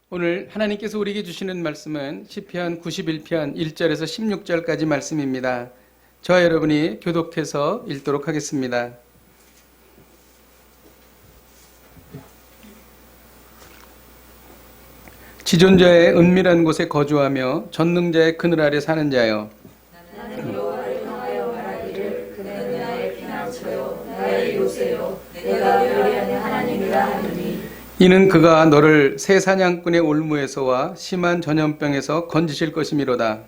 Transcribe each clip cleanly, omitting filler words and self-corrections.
오늘 하나님께서 우리에게 주시는 말씀은 시편 91편 1절에서 16절까지 말씀입니다. 저와 여러분이 교독해서 읽도록 하겠습니다. 지존자의 은밀한 곳에 거주하며 전능자의 그늘 아래 사는 자여, 나는 여호와를 향하여 말하기를 그는 나의 피난처요 나의 요새요 내가 그리 안에 하나님이라 하느니 이는 그가 너를 새 사냥꾼의 올무에서와 심한 전염병에서 건지실 것이미로다.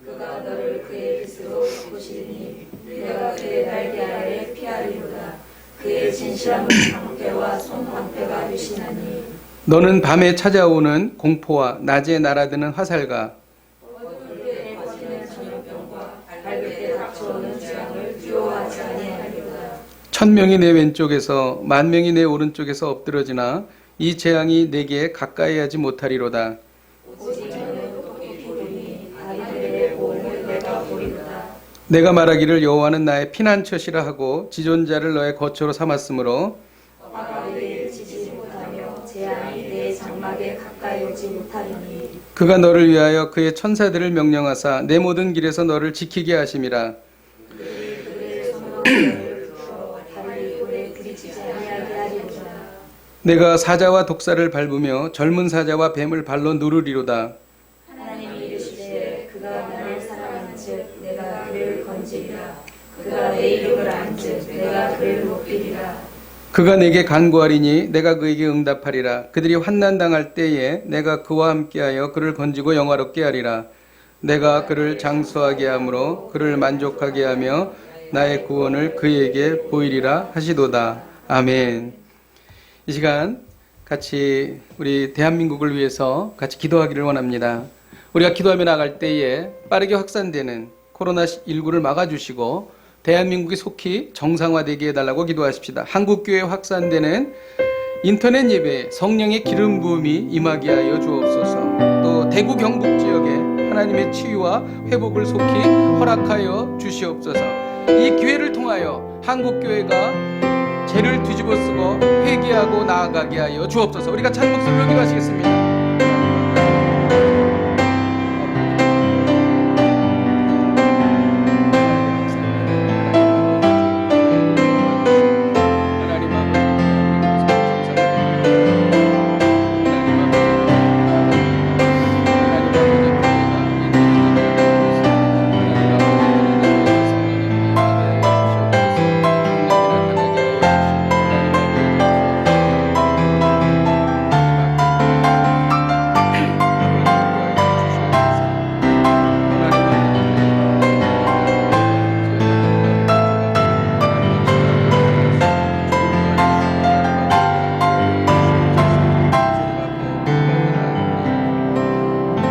그가 너를 그의 깃으로 덮으시니 내가 그의 날개 아래 피하리로다. 그의 진실함은 방패와 손방패가 되시나니 너는 밤에 찾아오는 공포와 낮에 날아드는 화살과 어두울 때 퍼지는 전염병과 밝을 때 닥쳐오는 재앙을 두려워하지 아니하리로다. 1000명이 내 왼쪽에서 10,000명이 내 오른쪽에서 엎드러지나 이 재앙이 내게 가까이 하지 못하리로다. 오직 너는 똑똑히 보리니 아이들의 보험을 내가 보리로다. 내가 말하기를 여호와는 나의 피난처시라 하고 지존자를 너의 거처로 삼았으므로 화가 너희를 지지 못하며 재앙이 내 장막에 가까이 오지 못하리니 그가 너를 위하여 그의 천사들을 명령하사 내 모든 길에서 너를 지키게 하심이라. 그의 손으로 너를 풀어 달리 오래 들이치지 아니하게 하리로다. 내가 사자와 독사를 밟으며 젊은 사자와 뱀을 발로 누르리로다. 하나님이 이르시되 그가 나를 사랑한즉 내가 그를 건지리라. 그가 내 이름을 안즉 내가 그를 높이리라. 그가 내게 간구하리니 내가 그에게 응답하리라. 그들이 환난 당할 때에 내가 그와 함께하여 그를 건지고 영화롭게 하리라. 내가 그를 장수하게 함으로 그를 만족하게 하며 나의 구원을 그에게 보이리라 하시도다. 아멘. 이 시간 같이 우리 대한민국을 위해서 같이 기도하기를 원합니다. 우리가 기도하며 나갈 때에 빠르게 확산되는 코로나19를 막아주시고 대한민국이 속히 정상화되게 해달라고 기도하십시다. 한국교회에 확산되는 인터넷 예배에 성령의 기름 부음이 임하게 하여 주옵소서. 또 대구 경북 지역에 하나님의 치유와 회복을 속히 허락하여 주시옵소서. 이 기회를 통하여 한국교회가 죄를 뒤집어쓰고 회개하고 나아가게 하여 주옵소서. 우리가 찬 목소리로 기도하시겠습니다.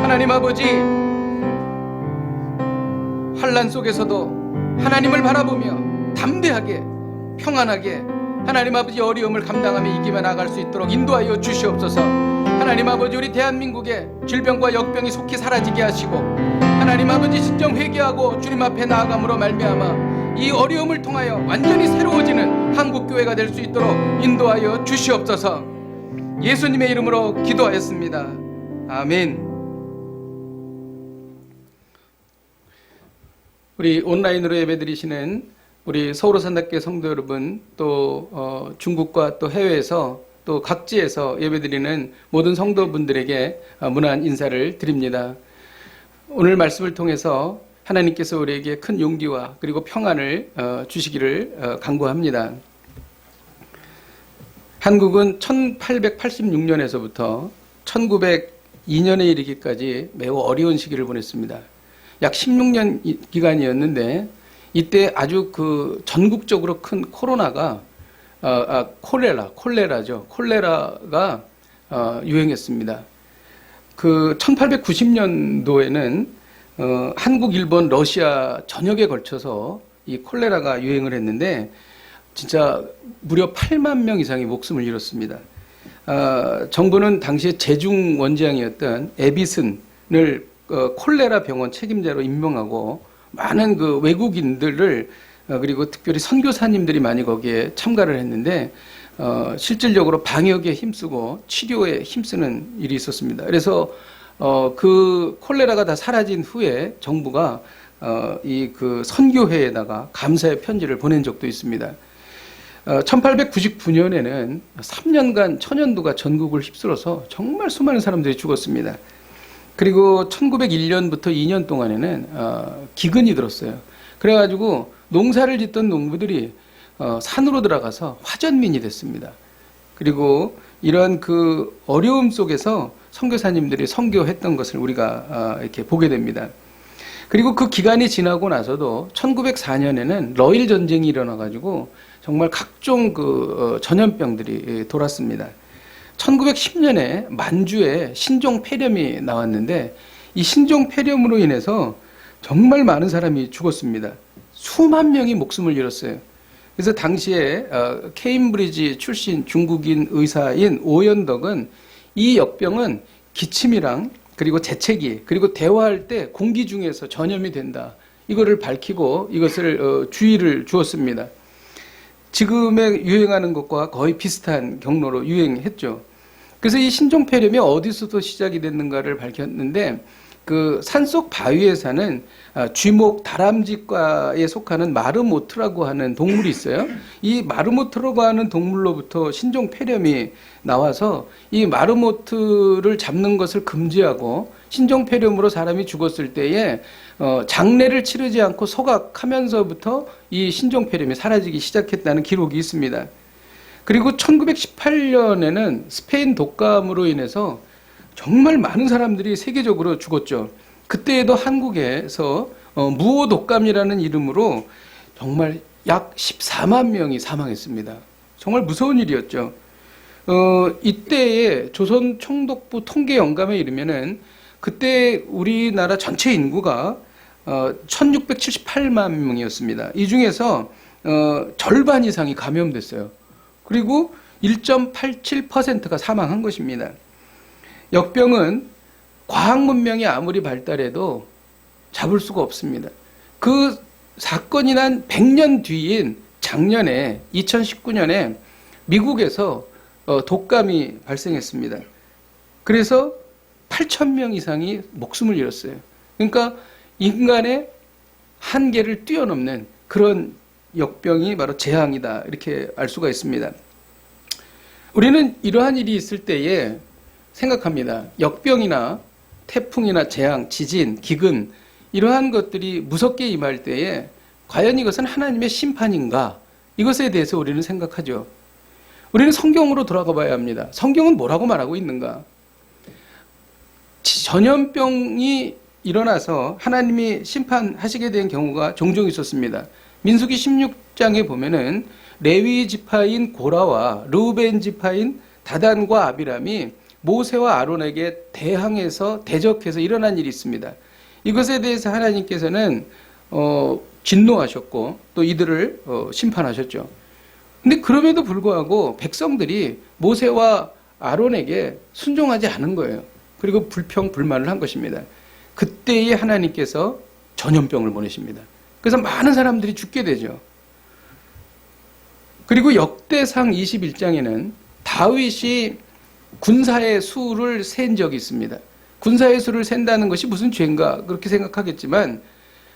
하나님 아버지, 환난 속에서도 하나님을 바라보며 담대하게 평안하게 하나님 아버지 어려움을 감당하며 이기며 나갈 수 있도록 인도하여 주시옵소서. 하나님 아버지, 우리 대한민국의 질병과 역병이 속히 사라지게 하시고 하나님 아버지 진정 회개하고 주님 앞에 나아감으로 말미암아 이 어려움을 통하여 완전히 새로워지는 한국교회가 될 수 있도록 인도하여 주시옵소서. 예수님의 이름으로 기도하였습니다. 아멘. 우리 온라인으로 예배드리시는 우리 서울호 산악교회 성도 여러분, 또 중국과 또 해외에서 또 각지에서 예배드리는 모든 성도분들에게 문안 인사를 드립니다. 오늘 말씀을 통해서 하나님께서 우리에게 큰 용기와 그리고 평안을 주시기를 간구합니다. 한국은 1886년에서부터 1902년에 이르기까지 매우 어려운 시기를 보냈습니다. 약 16년 기간이었는데 이때 아주 그 전국적으로 큰 코로나가 콜레라가 유행했습니다. 그 1890년도에는 한국, 일본, 러시아 전역에 걸쳐서 이 콜레라가 유행을 했는데 진짜 무려 8만 명 이상이 목숨을 잃었습니다. 정부는 당시에 제중 원장이었던 에비슨을 콜레라 병원 책임자로 임명하고 많은 그 외국인들을 그리고 특별히 선교사님들이 많이 거기에 참가를 했는데 실질적으로 방역에 힘쓰고 치료에 힘쓰는 일이 있었습니다. 그래서 그 콜레라가 다 사라진 후에 정부가 이 그 선교회에다가 감사의 편지를 보낸 적도 있습니다. 1899년에는 3년간 천연두가 전국을 휩쓸어서 정말 수많은 사람들이 죽었습니다. 그리고 1901년부터 2년 동안에는 기근이 들었어요. 그래가지고 농사를 짓던 농부들이 산으로 들어가서 화전민이 됐습니다. 그리고 이런 그 어려움 속에서 선교사님들이 선교했던 것을 우리가 이렇게 보게 됩니다. 그리고 그 기간이 지나고 나서도 1904년에는 러일 전쟁이 일어나가지고 정말 각종 그 전염병들이 돌았습니다. 1910년에 만주에 신종폐렴이 나왔는데 이 신종폐렴으로 인해서 정말 많은 사람이 죽었습니다. 수만 명이 목숨을 잃었어요. 그래서 당시에 케임브리지 출신 중국인 의사인 오연덕은 이 역병은 기침이랑 그리고 재채기 그리고 대화할 때 공기 중에서 전염이 된다. 이거를 밝히고 이것을 주의를 주었습니다. 지금에 유행하는 것과 거의 비슷한 경로로 유행했죠. 그래서 이 신종폐렴이 어디서부터 시작이 됐는가를 밝혔는데 그 산속 바위에 사는 쥐목 다람쥐과에 속하는 마르모트라고 하는 동물이 있어요. 이 마르모트라고 하는 동물로부터 신종폐렴이 나와서 이 마르모트를 잡는 것을 금지하고 신종폐렴으로 사람이 죽었을 때에 장례를 치르지 않고 소각하면서부터 이 신종폐렴이 사라지기 시작했다는 기록이 있습니다. 그리고 1918년에는 스페인 독감으로 인해서 정말 많은 사람들이 세계적으로 죽었죠. 그때에도 한국에서 무호 독감이라는 이름으로 정말 약 14만 명이 사망했습니다. 정말 무서운 일이었죠. 이때에 조선 총독부 통계 영감에 이르면은 그때 우리나라 전체 인구가 1678만 명이었습니다. 이 중에서 절반 이상이 감염됐어요. 그리고 1.87%가 사망한 것입니다. 역병은 과학 문명이 아무리 발달해도 잡을 수가 없습니다. 그 사건이 난 100년 뒤인 작년에 2019년에 미국에서 독감이 발생했습니다. 그래서 8,000명 이상이 목숨을 잃었어요. 그러니까 인간의 한계를 뛰어넘는 그런 역병이 바로 재앙이다. 이렇게 알 수가 있습니다. 우리는 이러한 일이 있을 때에 생각합니다. 역병이나 태풍이나 재앙, 지진, 기근 이러한 것들이 무섭게 임할 때에 과연 이것은 하나님의 심판인가? 이것에 대해서 우리는 생각하죠. 우리는 성경으로 돌아가 봐야 합니다. 성경은 뭐라고 말하고 있는가? 전염병이 일어나서 하나님이 심판하시게 된 경우가 종종 있었습니다. 민수기 16장에 보면은 레위 지파인 고라와 르우벤 지파인 다단과 아비람이 모세와 아론에게 대항해서 대적해서 일어난 일이 있습니다. 이것에 대해서 하나님께서는 진노하셨고 또 이들을 심판하셨죠. 근데 그럼에도 불구하고 백성들이 모세와 아론에게 순종하지 않은 거예요. 그리고 불평불만을 한 것입니다. 그때에 하나님께서 전염병을 보내십니다. 그래서 많은 사람들이 죽게 되죠. 그리고 역대상 21장에는 다윗이 군사의 수를 센 적이 있습니다. 군사의 수를 센다는 것이 무슨 죄인가 그렇게 생각하겠지만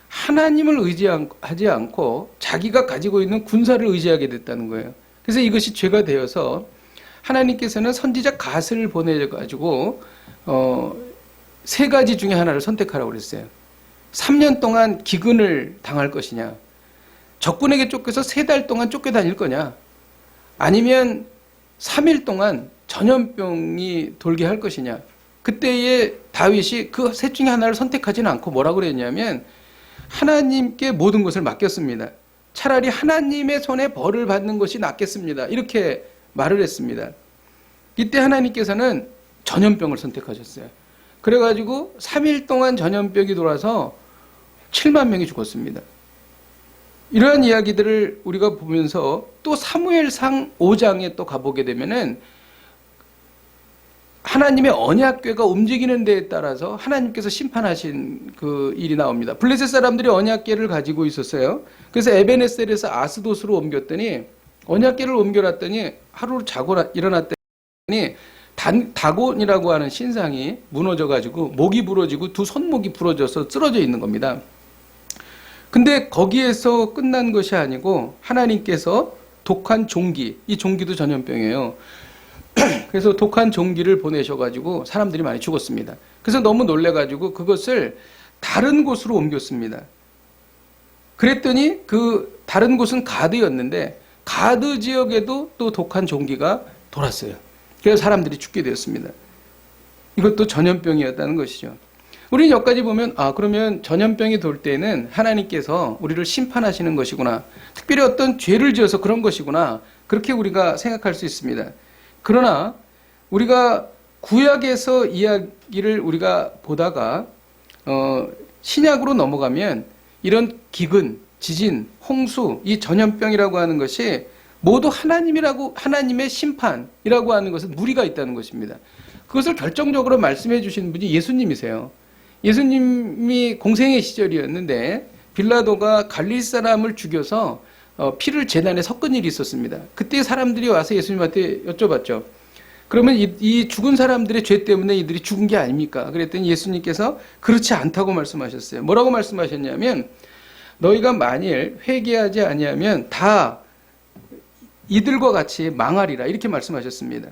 하나님을 의지하지 않고 자기가 가지고 있는 군사를 의지하게 됐다는 거예요. 그래서 이것이 죄가 되어서 하나님께서는 선지자 갓을 보내가지고 3가지 중에 하나를 선택하라고 그랬어요. 3년 동안 기근을 당할 것이냐, 적군에게 쫓겨서 3달 동안 쫓겨다닐 거냐, 아니면 3일 동안 전염병이 돌게 할 것이냐. 그때에 다윗이 그 셋 중에 하나를 선택하지는 않고 뭐라고 그랬냐면 하나님께 모든 것을 맡겼습니다. 차라리 하나님의 손에 벌을 받는 것이 낫겠습니다. 이렇게 말을 했습니다. 이때 하나님께서는 전염병을 선택하셨어요. 그래가지고 3일 동안 전염병이 돌아서 7만 명이 죽었습니다. 이러한 이야기들을 우리가 보면서 또 사무엘상 5장에 또 가보게 되면은 하나님의 언약궤가 움직이는 데에 따라서 하나님께서 심판하신 그 일이 나옵니다. 블레셋 사람들이 언약궤를 가지고 있었어요. 그래서 에베네셀에서 아스돗으로 옮겼더니 언약궤를 옮겨놨더니 하루 자고 일어났더니 다곤이라고 하는 신상이 무너져가지고 목이 부러지고 두 손목이 부러져서 쓰러져 있는 겁니다. 근데 거기에서 끝난 것이 아니고 하나님께서 독한 종기, 이 종기도 전염병이에요. 그래서 독한 종기를 보내셔가지고 사람들이 많이 죽었습니다. 그래서 너무 놀래가지고 그것을 다른 곳으로 옮겼습니다. 그랬더니 그 다른 곳은 가드였는데 가드 지역에도 또 독한 종기가 돌았어요. 그래서 사람들이 죽게 되었습니다. 이것도 전염병이었다는 것이죠. 우리는 여기까지 보면 그러면 전염병이 돌 때는 하나님께서 우리를 심판하시는 것이구나. 특별히 어떤 죄를 지어서 그런 것이구나. 그렇게 우리가 생각할 수 있습니다. 그러나 우리가 구약에서 이야기를 우리가 보다가 신약으로 넘어가면 이런 기근, 지진, 홍수, 이 전염병이라고 하는 것이 모두 하나님의 심판이라고 하는 것은 무리가 있다는 것입니다. 그것을 결정적으로 말씀해 주신 분이 예수님이세요. 예수님이 공생의 시절이었는데 빌라도가 갈릴 사람을 죽여서 피를 제단에 섞은 일이 있었습니다. 그때 사람들이 와서 예수님한테 여쭤봤죠. 그러면 이 죽은 사람들의 죄 때문에 이들이 죽은 게 아닙니까? 그랬더니 예수님께서 그렇지 않다고 말씀하셨어요. 뭐라고 말씀하셨냐면 너희가 만일 회개하지 아니하면 다 이들과 같이 망하리라 이렇게 말씀하셨습니다.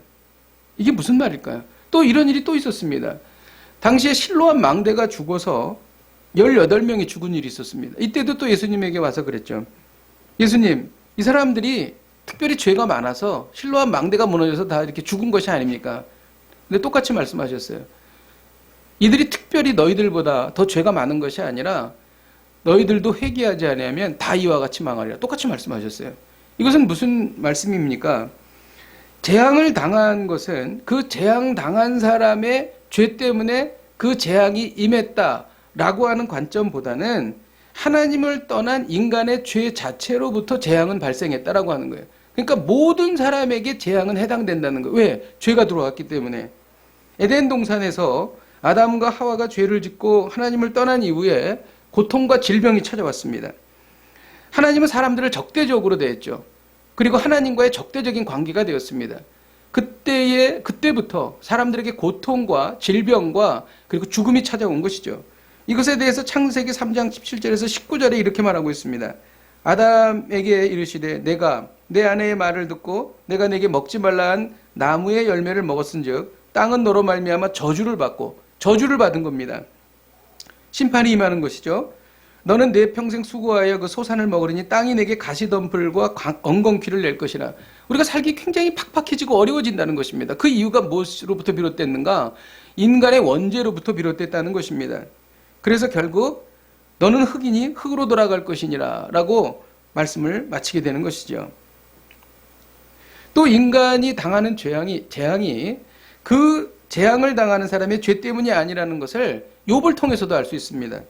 이게 무슨 말일까요? 또 이런 일이 또 있었습니다. 당시에 실로암 망대가 죽어서 18명이 죽은 일이 있었습니다. 이때도 또 예수님에게 와서 그랬죠. 예수님, 이 사람들이 특별히 죄가 많아서 실로암 망대가 무너져서 다 이렇게 죽은 것이 아닙니까? 근데 똑같이 말씀하셨어요. 이들이 특별히 너희들보다 더 죄가 많은 것이 아니라 너희들도 회개하지 않으면 다 이와 같이 망하리라. 똑같이 말씀하셨어요. 이것은 무슨 말씀입니까? 재앙을 당한 것은 그 재앙 당한 사람의 죄 때문에 그 재앙이 임했다라고 하는 관점보다는 하나님을 떠난 인간의 죄 자체로부터 재앙은 발생했다라고 하는 거예요. 그러니까 모든 사람에게 재앙은 해당된다는 거예요. 왜? 죄가 들어왔기 때문에. 에덴 동산에서 아담과 하와가 죄를 짓고 하나님을 떠난 이후에 고통과 질병이 찾아왔습니다. 하나님은 사람들을 적대적으로 대했죠. 그리고 하나님과의 적대적인 관계가 되었습니다. 그때부터 사람들에게 고통과 질병과 그리고 죽음이 찾아온 것이죠. 이것에 대해서 창세기 3장 17절에서 19절에 이렇게 말하고 있습니다. 아담에게 이르시되 내가 내 아내의 말을 듣고 내가 내게 먹지 말라 한 나무의 열매를 먹었은즉 땅은 너로 말미암아 저주를 받은 겁니다. 심판이 임하는 것이죠. 너는 내 평생 수고하여 그 소산을 먹으리니 땅이 내게 가시덤불과 엉겅퀴를 낼 것이라. 우리가 살기 굉장히 팍팍해지고 어려워진다는 것입니다. 그 이유가 무엇으로부터 비롯됐는가? 인간의 원죄로부터 비롯됐다는 것입니다. 그래서 결국 너는 흙이니 흙으로 돌아갈 것이니라 라고 말씀을 마치게 되는 것이죠. 또 인간이 당하는 재앙이 그 재앙을 당하는 사람의 죄 때문이 아니라는 것을 욥을 통해서도 알 수 있습니다.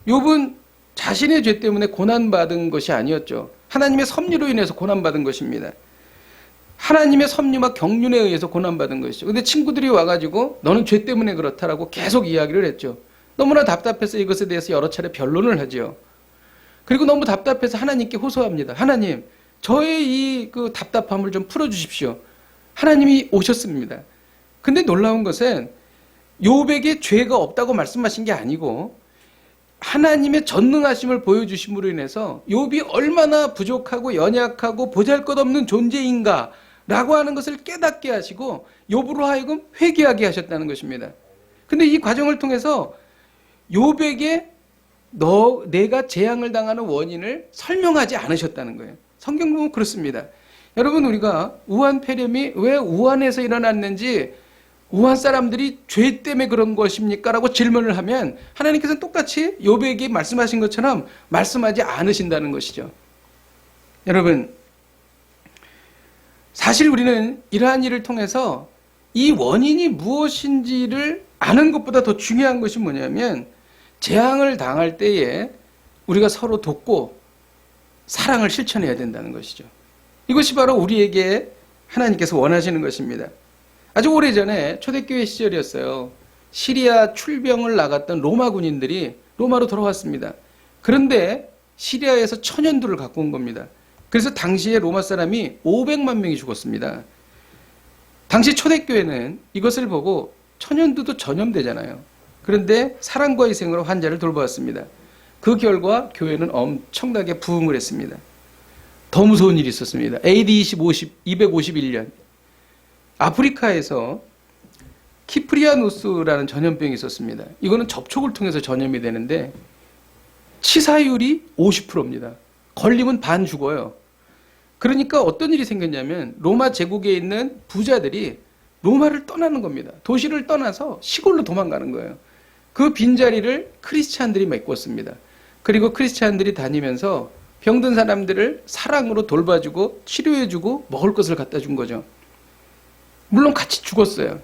욥은 자신의 죄 때문에 고난받은 것이 아니었죠. 하나님의 섭리로 인해서 고난받은 것입니다. 하나님의 섭리와 경륜에 의해서 고난받은 것이죠. 근데 친구들이 와가지고 너는 죄 때문에 그렇다라고 계속 이야기를 했죠. 너무나 답답해서 이것에 대해서 여러 차례 변론을 하죠. 그리고 너무 답답해서 하나님께 호소합니다. 하나님, 저의 이 그 답답함을 좀 풀어주십시오. 하나님이 오셨습니다. 근데 놀라운 것은 욥에게 죄가 없다고 말씀하신 게 아니고 하나님의 전능하심을 보여주심으로 인해서 욥이 얼마나 부족하고 연약하고 보잘것없는 존재인가 라고 하는 것을 깨닫게 하시고 욥으로 하여금 회개하게 하셨다는 것입니다. 근데 이 과정을 통해서 욥에게 내가 재앙을 당하는 원인을 설명하지 않으셨다는 거예요. 성경 보면 그렇습니다. 여러분, 우리가 우한 폐렴이 왜 우한에서 일어났는지 우한 사람들이 죄 때문에 그런 것입니까? 라고 질문을 하면 하나님께서는 똑같이 욥에게 말씀하신 것처럼 말씀하지 않으신다는 것이죠. 여러분, 사실 우리는 이러한 일을 통해서 이 원인이 무엇인지를 아는 것보다 더 중요한 것이 뭐냐면 재앙을 당할 때에 우리가 서로 돕고 사랑을 실천해야 된다는 것이죠. 이것이 바로 우리에게 하나님께서 원하시는 것입니다. 아주 오래전에 초대교회 시절이었어요. 시리아 출병을 나갔던 로마 군인들이 로마로 돌아왔습니다. 그런데 시리아에서 천연두를 갖고 온 겁니다. 그래서 당시에 로마 사람이 500만 명이 죽었습니다. 당시 초대교회는 이것을 보고 천연두도 전염되잖아요. 그런데 사랑과 희생으로 환자를 돌보았습니다. 그 결과 교회는 엄청나게 부흥을 했습니다. 더 무서운 일이 있었습니다. AD 251년 아프리카에서 키프리아누스라는 전염병이 있었습니다. 이거는 접촉을 통해서 전염이 되는데 치사율이 50%입니다. 걸리면 반 죽어요. 그러니까 어떤 일이 생겼냐면 로마 제국에 있는 부자들이 로마를 떠나는 겁니다. 도시를 떠나서 시골로 도망가는 거예요. 그 빈자리를 크리스찬들이 메꿨습니다. 그리고 크리스찬들이 다니면서 병든 사람들을 사랑으로 돌봐주고 치료해주고 먹을 것을 갖다 준 거죠. 물론 같이 죽었어요.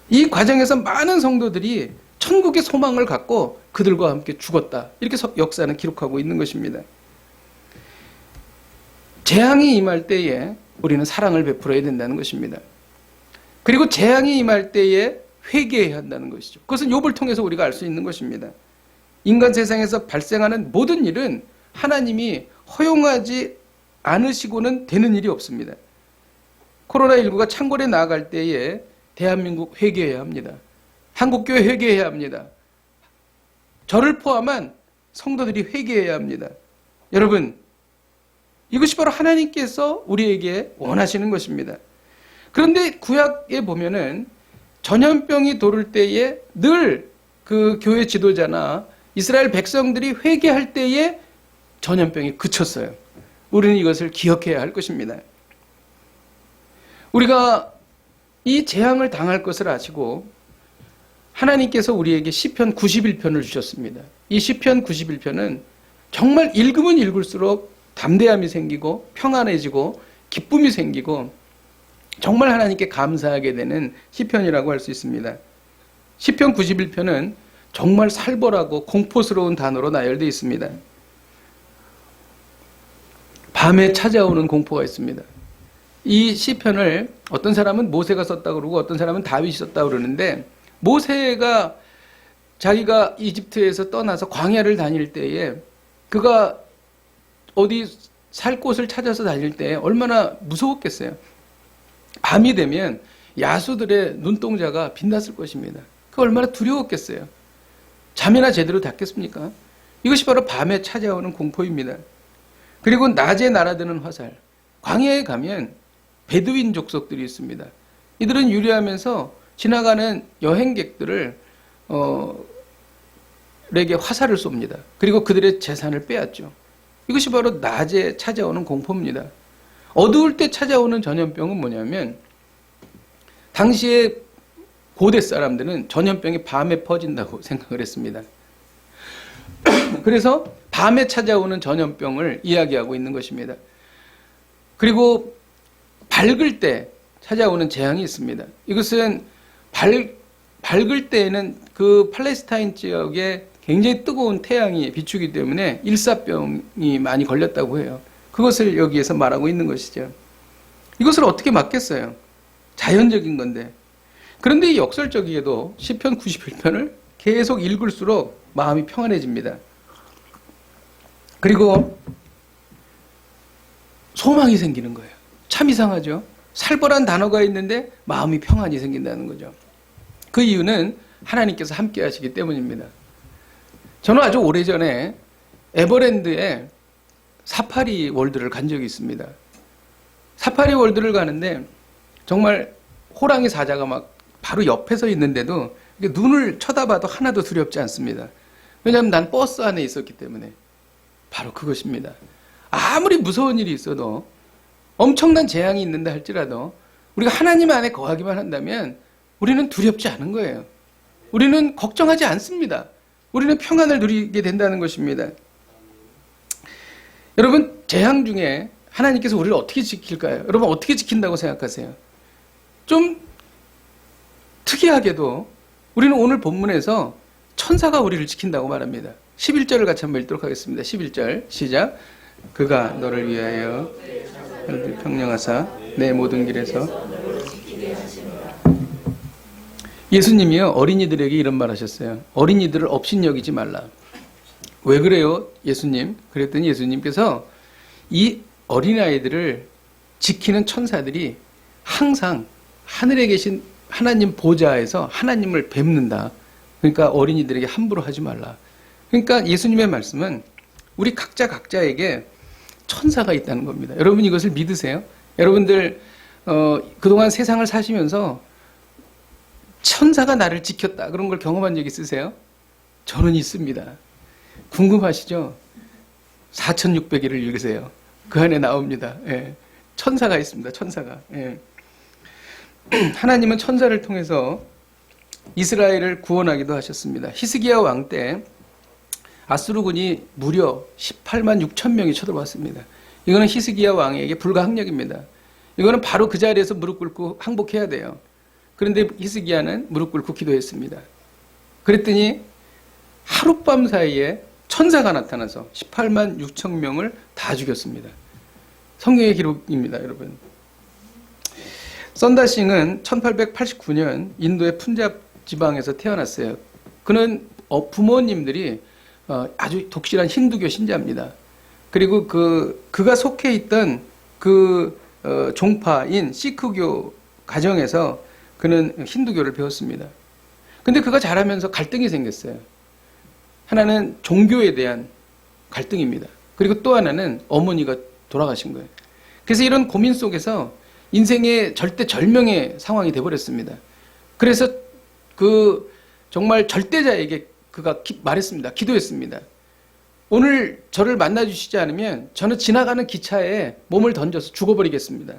이 과정에서 많은 성도들이 천국의 소망을 갖고 그들과 함께 죽었다. 이렇게 역사는 기록하고 있는 것입니다. 재앙이 임할 때에 우리는 사랑을 베풀어야 된다는 것입니다. 그리고 재앙이 임할 때에 회개해야 한다는 것이죠. 그것은 욥을 통해서 우리가 알 수 있는 것입니다. 인간 세상에서 발생하는 모든 일은 하나님이 허용하지 않으시고는 되는 일이 없습니다. 코로나19가 창궐에 나아갈 때에 대한민국 회개해야 합니다. 한국교회 회개해야 합니다. 저를 포함한 성도들이 회개해야 합니다. 여러분, 이것이 바로 하나님께서 우리에게 원하시는 것입니다. 그런데 구약에 보면은 전염병이 도를 때에 늘 그 교회 지도자나 이스라엘 백성들이 회개할 때에 전염병이 그쳤어요. 우리는 이것을 기억해야 할 것입니다. 우리가 이 재앙을 당할 것을 아시고 하나님께서 우리에게 시편 91편을 주셨습니다. 이 시편 91편은 정말 읽으면 읽을수록 담대함이 생기고 평안해지고 기쁨이 생기고 정말 하나님께 감사하게 되는 시편이라고 할 수 있습니다. 시편 91편은 정말 살벌하고 공포스러운 단어로 나열되어 있습니다. 밤에 찾아오는 공포가 있습니다. 이 시편을 어떤 사람은 모세가 썼다고 그러고 어떤 사람은 다윗이 썼다고 그러는데 모세가 자기가 이집트에서 떠나서 광야를 다닐 때에 그가 어디 살 곳을 찾아서 다닐 때 얼마나 무서웠겠어요. 밤이 되면 야수들의 눈동자가 빛났을 것입니다. 그 얼마나 두려웠겠어요. 잠이나 제대로 잤겠습니까? 이것이 바로 밤에 찾아오는 공포입니다. 그리고 낮에 날아드는 화살. 광야에 가면 베두인 족속들이 있습니다. 이들은 유리하면서 지나가는 여행객들을 에게 화살을 쏩니다. 그리고 그들의 재산을 빼앗죠. 이것이 바로 낮에 찾아오는 공포입니다. 어두울 때 찾아오는 전염병은 뭐냐면 당시에 고대 사람들은 전염병이 밤에 퍼진다고 생각을 했습니다. 그래서 밤에 찾아오는 전염병을 이야기하고 있는 것입니다. 그리고 밝을 때 찾아오는 재앙이 있습니다. 이것은 밝을 때에는 그 팔레스타인 지역에 굉장히 뜨거운 태양이 비추기 때문에 일사병이 많이 걸렸다고 해요. 그것을 여기에서 말하고 있는 것이죠. 이것을 어떻게 막겠어요? 자연적인 건데. 그런데 이 역설적이게도 시편 91편을 계속 읽을수록 마음이 평안해집니다. 그리고 소망이 생기는 거예요. 참 이상하죠? 살벌한 단어가 있는데 마음이 평안이 생긴다는 거죠. 그 이유는 하나님께서 함께 하시기 때문입니다. 저는 아주 오래전에 에버랜드에 사파리 월드를 간 적이 있습니다. 사파리 월드를 가는데 정말 호랑이 사자가 막 바로 옆에 서 있는데도 눈을 쳐다봐도 하나도 두렵지 않습니다. 왜냐하면 난 버스 안에 있었기 때문에. 바로 그것입니다. 아무리 무서운 일이 있어도 엄청난 재앙이 있는다 할지라도 우리가 하나님 안에 거하기만 한다면 우리는 두렵지 않은 거예요. 우리는 걱정하지 않습니다. 우리는 평안을 누리게 된다는 것입니다. 여러분, 재앙 중에 하나님께서 우리를 어떻게 지킬까요? 여러분, 어떻게 지킨다고 생각하세요? 좀 특이하게도 우리는 오늘 본문에서 천사가 우리를 지킨다고 말합니다. 11절을 같이 한번 읽도록 하겠습니다. 11절 시작. 그가 너를 위하여 하늘을 평령하사 내 모든 길에서. 예수님이요 어린이들에게 이런 말 하셨어요. 어린이들을 업신여기지 말라. 왜 그래요 예수님? 그랬더니 예수님께서 이 어린아이들을 지키는 천사들이 항상 하늘에 계신 하나님 보좌에서 하나님을 뵙는다. 그러니까 어린이들에게 함부로 하지 말라. 그러니까 예수님의 말씀은 우리 각자에게 천사가 있다는 겁니다. 여러분 이것을 믿으세요? 여러분들 그동안 세상을 사시면서 천사가 나를 지켰다 그런 걸 경험한 적 있으세요? 저는 있습니다. 궁금하시죠? 4600일을 읽으세요. 그 안에 나옵니다. 예. 천사가 있습니다. 천사가. 예. 하나님은 천사를 통해서 이스라엘을 구원하기도 하셨습니다. 히스기야 왕 때 아수르군이 무려 18만 6천 명이 쳐들어왔습니다. 이거는 히스기야 왕에게 불가항력입니다. 이거는 바로 그 자리에서 무릎 꿇고 항복해야 돼요. 그런데 히스기야는 무릎 꿇고 기도했습니다. 그랬더니 하룻밤 사이에 천사가 나타나서 18만 6천 명을 다 죽였습니다. 성경의 기록입니다, 여러분. 선다싱은 1889년 인도의 푼잡 지방에서 태어났어요. 그는 부모님들이 아주 독실한 힌두교 신자입니다. 그리고 그가 속해 있던 종파인 시크교 가정에서 그는 힌두교를 배웠습니다. 근데 그가 자라면서 갈등이 생겼어요. 하나는 종교에 대한 갈등입니다. 그리고 또 하나는 어머니가 돌아가신 거예요. 그래서 이런 고민 속에서 인생의 절대 절명의 상황이 되어버렸습니다. 그래서 정말 절대자에게 그가 말했습니다. 기도했습니다. 오늘 저를 만나주시지 않으면 저는 지나가는 기차에 몸을 던져서 죽어버리겠습니다.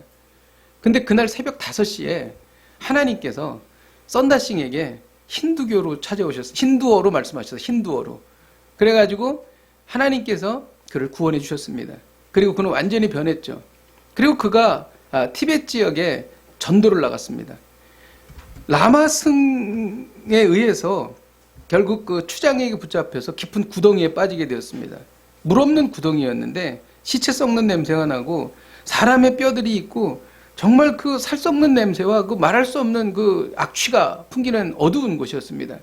근데 그날 새벽 5시에 하나님께서 선다싱에게 힌두교로 찾아오셨어요. 힌두어로 말씀하셨어요. 힌두어로. 그래가지고 하나님께서 그를 구원해 주셨습니다. 그리고 그는 완전히 변했죠. 그리고 그가 티베트 지역에 전도를 나갔습니다. 라마승에 의해서 결국 그 추장에게 붙잡혀서 깊은 구덩이에 빠지게 되었습니다. 물 없는 구덩이였는데 시체 썩는 냄새가 나고 사람의 뼈들이 있고 정말 그 살 썩는 냄새와 그 말할 수 없는 그 악취가 풍기는 어두운 곳이었습니다.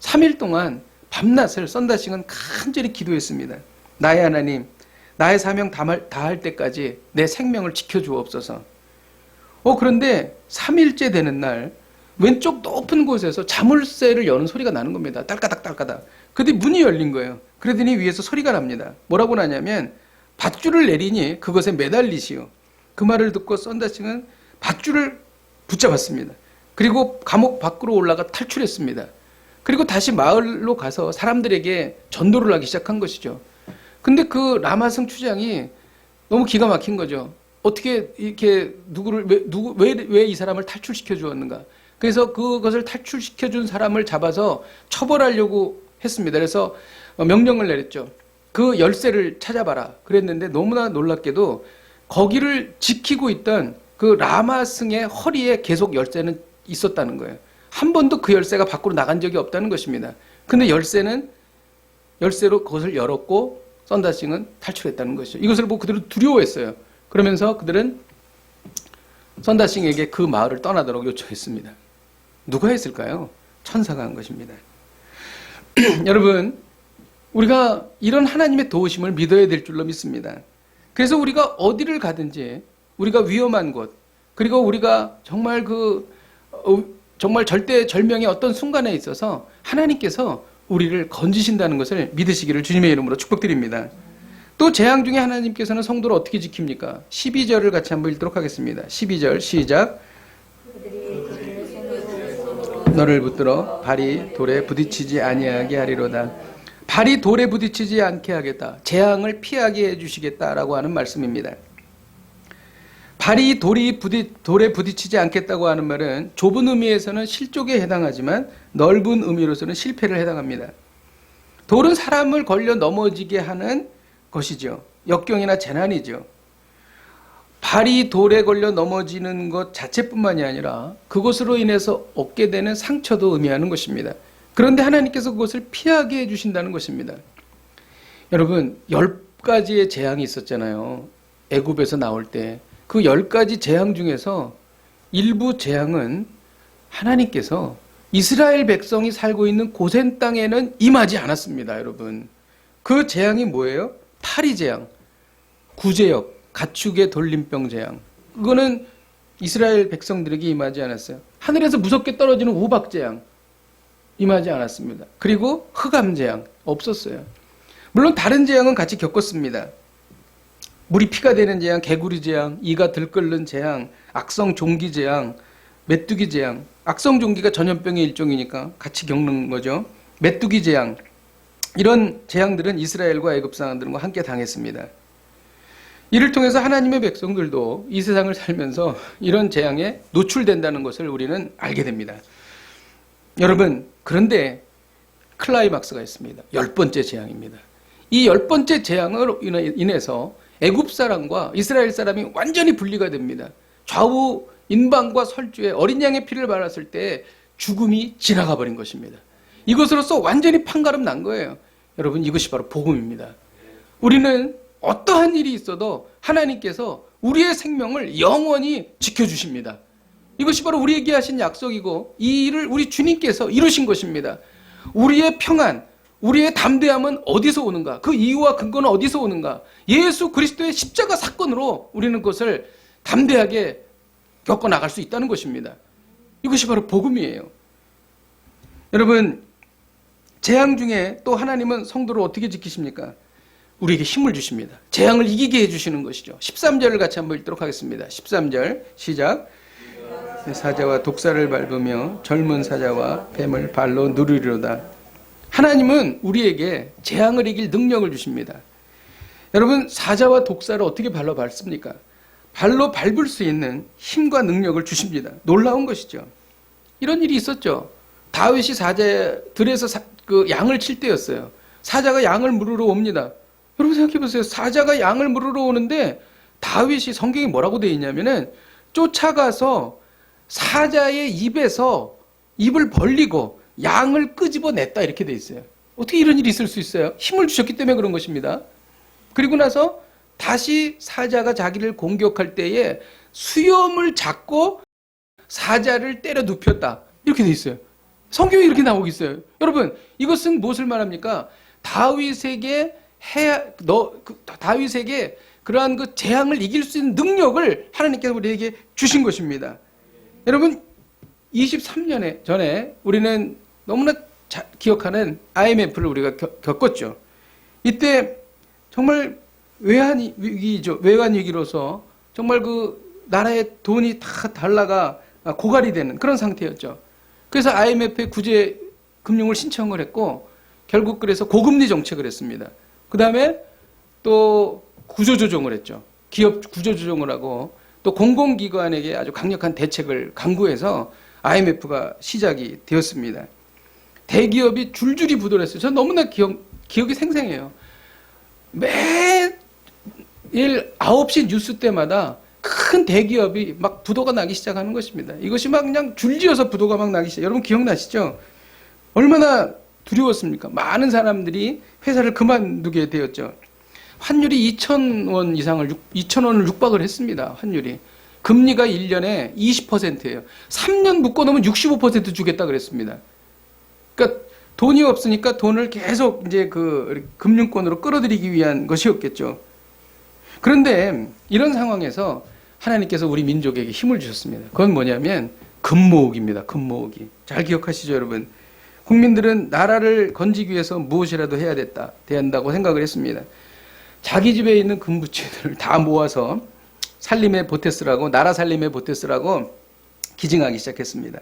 3일 동안 밤낮을 선다싱은 간절히 기도했습니다. 나의 하나님, 나의 사명 다할 때까지 내 생명을 지켜주옵소서. 그런데 3일째 되는 날 왼쪽 높은 곳에서 자물쇠를 여는 소리가 나는 겁니다. 딸까닥. 근데 문이 열린 거예요. 그러더니 위에서 소리가 납니다. 뭐라고 나냐면 밧줄을 내리니 그것에 매달리시오. 그 말을 듣고 선다싱은 밧줄을 붙잡았습니다. 그리고 감옥 밖으로 올라가 탈출했습니다. 그리고 다시 마을로 가서 사람들에게 전도를 하기 시작한 것이죠. 근데 그 라마승 추장이 너무 기가 막힌 거죠. 어떻게 이렇게 왜 이 사람을 탈출시켜 주었는가. 그래서 그것을 탈출시켜 준 사람을 잡아서 처벌하려고 했습니다. 그래서 명령을 내렸죠. 그 열쇠를 찾아봐라. 그랬는데 너무나 놀랍게도 거기를 지키고 있던 그 라마승의 허리에 계속 열쇠는 있었다는 거예요. 한 번도 그 열쇠가 밖으로 나간 적이 없다는 것입니다. 근데 열쇠로 그것을 열었고 선다싱은 탈출했다는 것이죠. 이것을 보고 그들은 두려워했어요. 그러면서 그들은 선다싱에게 그 마을을 떠나도록 요청했습니다. 누가 했을까요? 천사가 한 것입니다. 여러분, 우리가 이런 하나님의 도우심을 믿어야 될 줄로 믿습니다. 그래서 우리가 어디를 가든지 우리가 위험한 곳, 그리고 우리가 정말 정말 절대 절명의 어떤 순간에 있어서 하나님께서 우리를 건지신다는 것을 믿으시기를 주님의 이름으로 축복드립니다. 또 재앙 중에 하나님께서는 성도를 어떻게 지킵니까? 12절을 같이 한번 읽도록 하겠습니다. 12절 시작. 너를 붙들어 발이 돌에 부딪히지 아니하게 하리로다. 발이 돌에 부딪히지 않게 하겠다. 재앙을 피하게 해주시겠다라고 하는 말씀입니다. 발이 돌에 부딪히지 않겠다고 하는 말은 좁은 의미에서는 실족에 해당하지만 넓은 의미로서는 실패를 해당합니다. 돌은 사람을 걸려 넘어지게 하는 것이죠. 역경이나 재난이죠. 발이 돌에 걸려 넘어지는 것 자체뿐만이 아니라 그것으로 인해서 얻게 되는 상처도 의미하는 것입니다. 그런데 하나님께서 그것을 피하게 해주신다는 것입니다. 여러분, 10가지의 재앙이 있었잖아요. 애굽에서 나올 때. 그 10가지 재앙 중에서 일부 재앙은 하나님께서 이스라엘 백성이 살고 있는 고센 땅에는 임하지 않았습니다, 여러분. 그 재앙이 뭐예요? 파리 재앙. 구제역, 가축의 돌림병 재앙. 그거는 이스라엘 백성들에게 임하지 않았어요. 하늘에서 무섭게 떨어지는 우박 재앙 임하지 않았습니다. 그리고 흑암 재앙 없었어요. 물론 다른 재앙은 같이 겪었습니다. 물이 피가 되는 재앙, 개구리 재앙, 이가 들끓는 재앙, 악성 종기 재앙, 메뚜기 재앙. 악성 종기가 전염병의 일종이니까 같이 겪는 거죠. 메뚜기 재앙. 이런 재앙들은 이스라엘과 애굽 사람들과 함께 당했습니다. 이를 통해서 하나님의 백성들도 이 세상을 살면서 이런 재앙에 노출된다는 것을 우리는 알게 됩니다. 여러분, 그런데 클라이막스가 있습니다. 10번째 재앙입니다. 이 10번째 재앙으로 인해서 애굽 사람과 이스라엘 사람이 완전히 분리가 됩니다. 좌우 인방과 설주에 어린 양의 피를 발랐을 때 죽음이 지나가 버린 것입니다. 이것으로서 완전히 판가름 난 거예요. 여러분, 이것이 바로 복음입니다. 우리는 어떠한 일이 있어도 하나님께서 우리의 생명을 영원히 지켜주십니다. 이것이 바로 우리에게 하신 약속이고 이 일을 우리 주님께서 이루신 것입니다. 우리의 평안, 우리의 담대함은 어디서 오는가? 그 이유와 근거는 어디서 오는가? 예수 그리스도의 십자가 사건으로 우리는 그것을 담대하게 겪어나갈 수 있다는 것입니다. 이것이 바로 복음이에요. 여러분, 재앙 중에 또 하나님은 성도를 어떻게 지키십니까? 우리에게 힘을 주십니다. 재앙을 이기게 해주시는 것이죠. 13절을 같이 한번 읽도록 하겠습니다. 13절 시작. 사자와 독사를 밟으며 젊은 사자와 뱀을 발로 누르리로다. 하나님은 우리에게 재앙을 이길 능력을 주십니다. 여러분, 사자와 독사를 어떻게 발로 밟습니까? 발로 밟을 수 있는 힘과 능력을 주십니다. 놀라운 것이죠. 이런 일이 있었죠. 다윗이 들에서 그 양을 칠 때였어요. 사자가 양을 물으러 옵니다. 여러분 생각해 보세요. 사자가 양을 물으러 오는데 다윗이 성경에 뭐라고 되어 있냐면은 쫓아가서 사자의 입에서 입을 벌리고 양을 끄집어냈다 이렇게 되어 있어요. 어떻게 이런 일이 있을 수 있어요? 힘을 주셨기 때문에 그런 것입니다. 그리고 나서 다시 사자가 자기를 공격할 때에 수염을 잡고 사자를 때려 눕혔다 이렇게 되어 있어요. 성경에 이렇게 나오고 있어요. 여러분, 이것은 무엇을 말합니까? 다윗에게 그러한 그 재앙을 이길 수 있는 능력을 하나님께서 우리에게 주신 것입니다. 여러분, 23년 전에 우리는 너무나 기억하는 IMF를 우리가 겪었죠. 이때 정말 외환 위기로서 정말 그 나라의 돈이 다 달러가 고갈이 되는 그런 상태였죠. 그래서 IMF에 구제 금융을 신청을 했고 결국 그래서 고금리 정책을 했습니다. 그 다음에 또 구조조정을 했죠. 기업 구조조정을 하고 또 공공기관에게 아주 강력한 대책을 강구해서 IMF가 시작이 되었습니다. 대기업이 줄줄이 부도났어요. 저는 너무나 기억이 생생해요. 매일 9시 뉴스 때마다 큰 대기업이 막 부도가 나기 시작하는 것입니다. 이것이 막 그냥 줄지어서 부도가 막 나기 시작. 여러분 기억나시죠? 얼마나 두려웠습니까? 많은 사람들이 회사를 그만두게 되었죠. 환율이 2,000원을 육박을 했습니다. 환율이. 금리가 1년에 20%예요. 3년 묶어놓으면 65% 주겠다 그랬습니다. 그러니까 돈이 없으니까 돈을 계속 이제 그 금융권으로 끌어들이기 위한 것이었겠죠. 그런데 이런 상황에서 하나님께서 우리 민족에게 힘을 주셨습니다. 그건 뭐냐면 금모으기입니다. 금모으기. 잘 기억하시죠, 여러분? 국민들은 나라를 건지기 위해서 무엇이라도 해야 된다고 생각을 했습니다. 자기 집에 있는 금부채들을 다 모아서 살림에 보태쓰라고, 나라 살림에 보태쓰라고 기증하기 시작했습니다.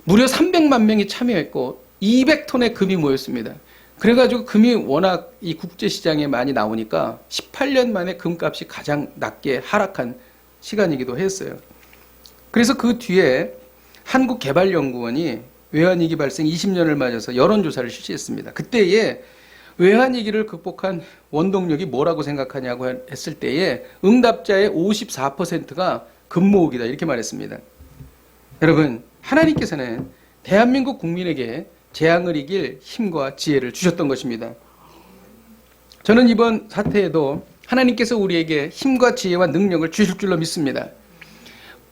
무려 300만 명이 참여했고 200톤의 금이 모였습니다. 그래가지고 금이 워낙 이 국제시장에 많이 나오니까 18년 만에 금값이 가장 낮게 하락한 시간이기도 했어요. 그래서 그 뒤에 한국개발연구원이 외환위기 발생 20년을 맞아서 여론조사를 실시했습니다. 그때에 외환위기를 극복한 원동력이 뭐라고 생각하냐고 했을 때에 응답자의 54%가 금모으기다 이렇게 말했습니다. 여러분, 하나님께서는 대한민국 국민에게 재앙을 이길 힘과 지혜를 주셨던 것입니다. 저는 이번 사태에도 하나님께서 우리에게 힘과 지혜와 능력을 주실 줄로 믿습니다.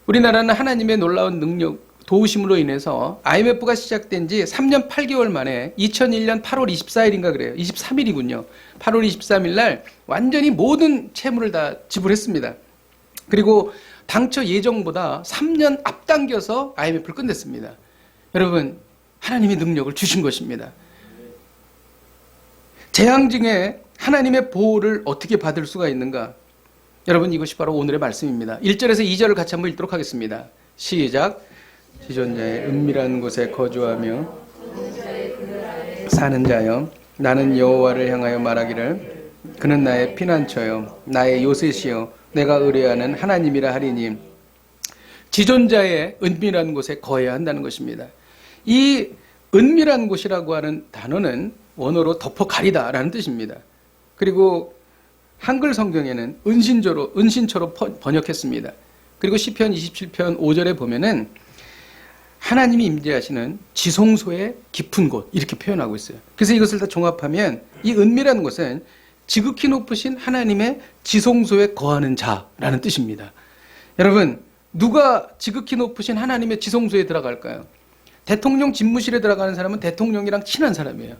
우리나라는 하나님의 놀라운 능력, 도우심으로 인해서 IMF가 시작된 지 3년 8개월 만에 2001년 8월 24일인가 그래요. 23일이군요. 8월 23일 날 완전히 모든 채무를 다 지불했습니다. 그리고 당초 예정보다 3년 앞당겨서 IMF를 끝냈습니다. 여러분, 하나님이 능력을 주신 것입니다. 재앙 중에 하나님의 보호를 어떻게 받을 수가 있는가? 여러분, 이것이 바로 오늘의 말씀입니다. 1절에서 2절을 같이 한번 읽도록 하겠습니다. 시작. 지존자의 은밀한 곳에 거주하며 사는 자여, 나는 여호와를 향하여 말하기를 그는 나의 피난처요 나의 요새시요 내가 의뢰하는 하나님이라 하리니. 지존자의 은밀한 곳에 거해야 한다는 것입니다. 이 은밀한 곳이라고 하는 단어는 원어로 덮어 가리다라는 뜻입니다. 그리고 한글 성경에는 은신처로 번역했습니다. 그리고 시편 27편 5절에 보면은 하나님이 임재하시는 지성소의 깊은 곳 이렇게 표현하고 있어요. 그래서 이것을 다 종합하면 이 은밀한 곳은 지극히 높으신 하나님의 지성소에 거하는 자라는 뜻입니다. 여러분, 누가 지극히 높으신 하나님의 지성소에 들어갈까요? 대통령 집무실에 들어가는 사람은 대통령이랑 친한 사람이에요.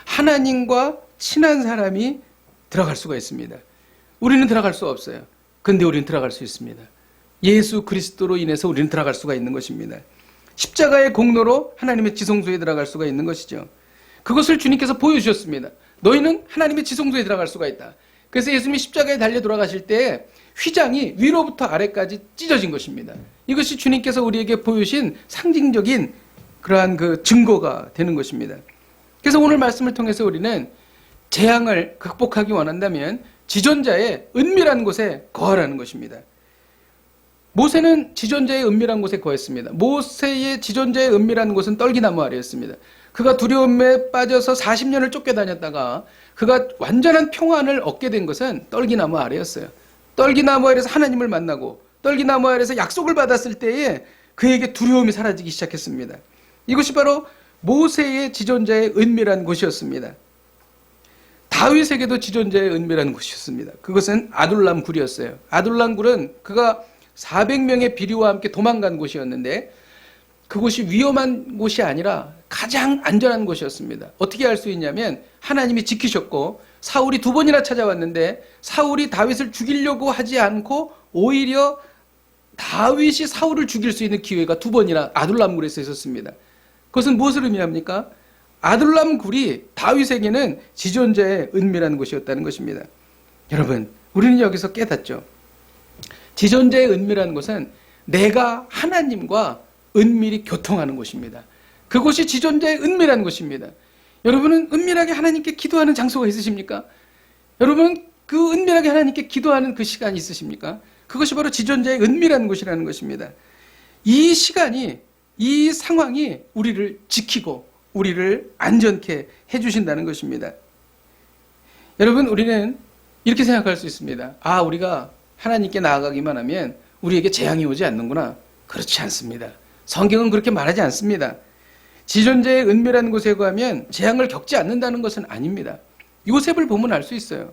하나님과 친한 사람이 들어갈 수가 있습니다. 우리는 들어갈 수 없어요. 근데 우리는 들어갈 수 있습니다. 예수 그리스도로 인해서 우리는 들어갈 수가 있는 것입니다. 십자가의 공로로 하나님의 지성소에 들어갈 수가 있는 것이죠. 그것을 주님께서 보여주셨습니다. 너희는 하나님의 지성소에 들어갈 수가 있다. 그래서 예수님이 십자가에 달려 돌아가실 때 휘장이 위로부터 아래까지 찢어진 것입니다. 이것이 주님께서 우리에게 보여주신 상징적인 그러한 그 증거가 되는 것입니다. 그래서 오늘 말씀을 통해서 우리는 재앙을 극복하기 원한다면 지존자의 은밀한 곳에 거하라는 것입니다. 모세는 지존자의 은밀한 곳에 거했습니다. 모세의 지존자의 은밀한 곳은 떨기나무 아래였습니다. 그가 두려움에 빠져서 40년을 쫓겨다녔다가 그가 완전한 평안을 얻게 된 것은 떨기나무 아래였어요. 떨기나무 아래에서 하나님을 만나고 떨기나무 아래에서 약속을 받았을 때에 그에게 두려움이 사라지기 시작했습니다. 이것이 바로 모세의 지존자의 은밀한 곳이었습니다. 다윗에게도 지존자의 은밀한 곳이었습니다. 그것은 아둘람 굴이었어요. 아둘람 굴은 그가 400명의 비류와 함께 도망간 곳이었는데 그곳이 위험한 곳이 아니라 가장 안전한 곳이었습니다. 어떻게 알 수 있냐면 하나님이 지키셨고 사울이 2번이나 찾아왔는데 사울이 다윗을 죽이려고 하지 않고 오히려 다윗이 사울을 죽일 수 있는 기회가 2번이나 아둘람 굴에서 있었습니다. 그것은 무엇을 의미합니까? 아둘람 굴이 다윗에게는 지존자의 은밀한 곳이었다는 것입니다. 여러분, 우리는 여기서 깨닫죠. 지존자의 은밀한 곳은 내가 하나님과 은밀히 교통하는 곳입니다. 그곳이 지존자의 은밀한 곳입니다. 여러분은 은밀하게 하나님께 기도하는 장소가 있으십니까? 여러분, 그 은밀하게 하나님께 기도하는 그 시간이 있으십니까? 그것이 바로 지존자의 은밀한 곳이라는 것입니다. 이 시간이, 이 상황이 우리를 지키고 우리를 안전케 해주신다는 것입니다. 여러분, 우리는 이렇게 생각할 수 있습니다. 아, 우리가 하나님께 나아가기만 하면 우리에게 재앙이 오지 않는구나. 그렇지 않습니다. 성경은 그렇게 말하지 않습니다. 지존자의 은밀한 곳에 가면 재앙을 겪지 않는다는 것은 아닙니다. 요셉을 보면 알 수 있어요.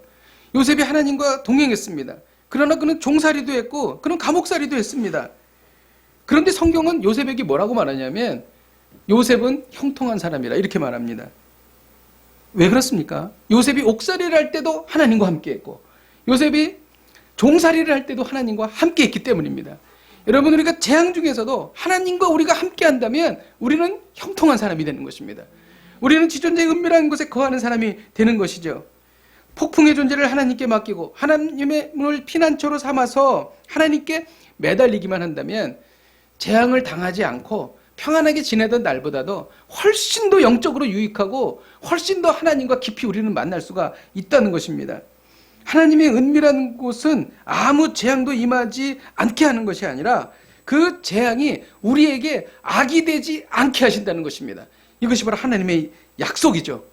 요셉이 하나님과 동행했습니다. 그러나 그는 종살이도 했고 그는 감옥살이도 했습니다. 그런데 성경은 요셉에게 뭐라고 말하냐면 요셉은 형통한 사람이라 이렇게 말합니다. 왜 그렇습니까? 요셉이 옥살이를 할 때도 하나님과 함께 했고 요셉이 종살이를 할 때도 하나님과 함께 했기 때문입니다. 여러분, 우리가 재앙 중에서도 하나님과 우리가 함께 한다면 우리는 형통한 사람이 되는 것입니다. 우리는 지존자의 은밀한 곳에 거하는 사람이 되는 것이죠. 폭풍의 존재를 하나님께 맡기고 하나님의 문을 피난처로 삼아서 하나님께 매달리기만 한다면 재앙을 당하지 않고 평안하게 지내던 날보다도 훨씬 더 영적으로 유익하고 훨씬 더 하나님과 깊이 우리는 만날 수가 있다는 것입니다. 하나님의 은밀한 곳은 아무 재앙도 임하지 않게 하는 것이 아니라 그 재앙이 우리에게 악이 되지 않게 하신다는 것입니다. 이것이 바로 하나님의 약속이죠.